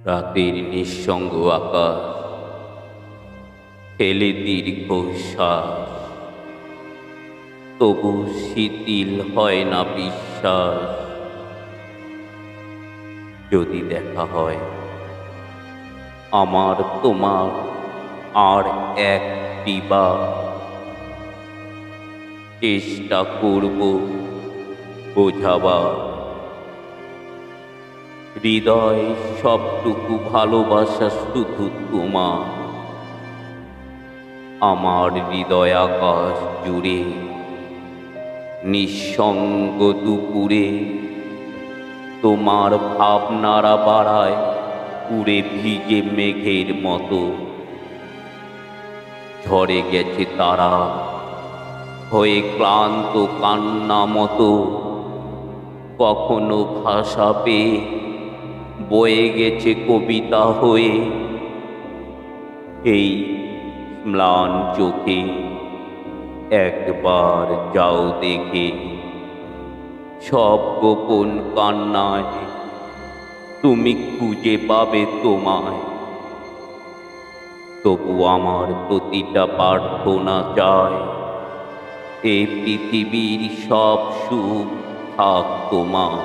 রাতের নিঃসঙ্গ আকাশ ফেলে দীর্ঘশ্বাস, তবু শিথিল হয় না বিশ্বাস। যদি দেখা হয় আমার তোমার আর একটিবার, চেষ্টা করব বোঝাবার। হৃদয় সবটুকু ভালোবাসা শুধু তোমার। আমার হৃদয় আকাশ জুড়ে নিঃসঙ্গ দুপুরে তোমার ভাবনারা বাড়ায় উড়ে ভিজে মেঘের মতো। ঝরে গেছে তারা হয়ে ক্লান্ত কান্না মতো, কখনো ভাষা পেয়ে বয়ে গেছে কবিতা হয়ে। এই ম্লান চোখে একবার যাও দেখে, সব গোপন কান্নায় তুমি খুঁজে পাবে তোমায়। তবু আমার প্রতিটা প্রার্থনা চায় এই পৃথিবীর সব সুখ থাক তোমার।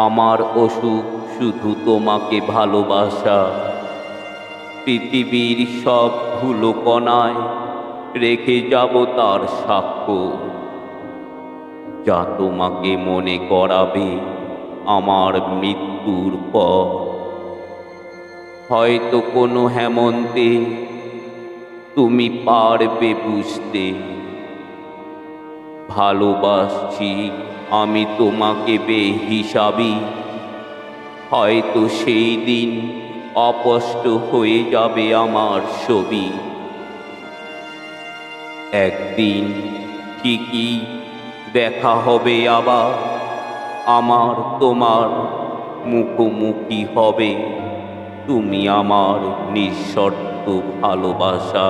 আমার অসুখ শুধু তোমাকে ভালোবাসা, পৃথিবীর সব ধুলো কণায় রেখে যাব তার সাক্ষ্য, যা তোমাকে মনে করাবে আমার মৃত্যুর পর। হয়তো কোনো হেমন্তে তুমি পারবে বুঝতে, ভালোবাসছি আমি তোমাকে বেহিসাবি। হয়তো সেই দিন অস্পষ্ট হয়ে যাবে আমার ছবি। একদিন ঠিকই দেখা হবে আবার, আমার তোমার মুখোমুখি হবে তুমি আমার নিঃশর্ত ভালোবাসা।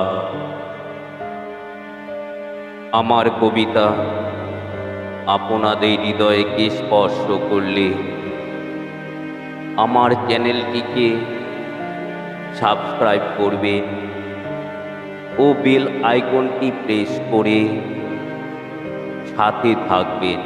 আমার কবিতা আপনাদের হৃদয়কে স্পর্শ করলে আমার চ্যানেলটিকে সাবস্ক্রাইব করবেন ও বেল আইকনটি প্রেস করে সাথে থাকবেন।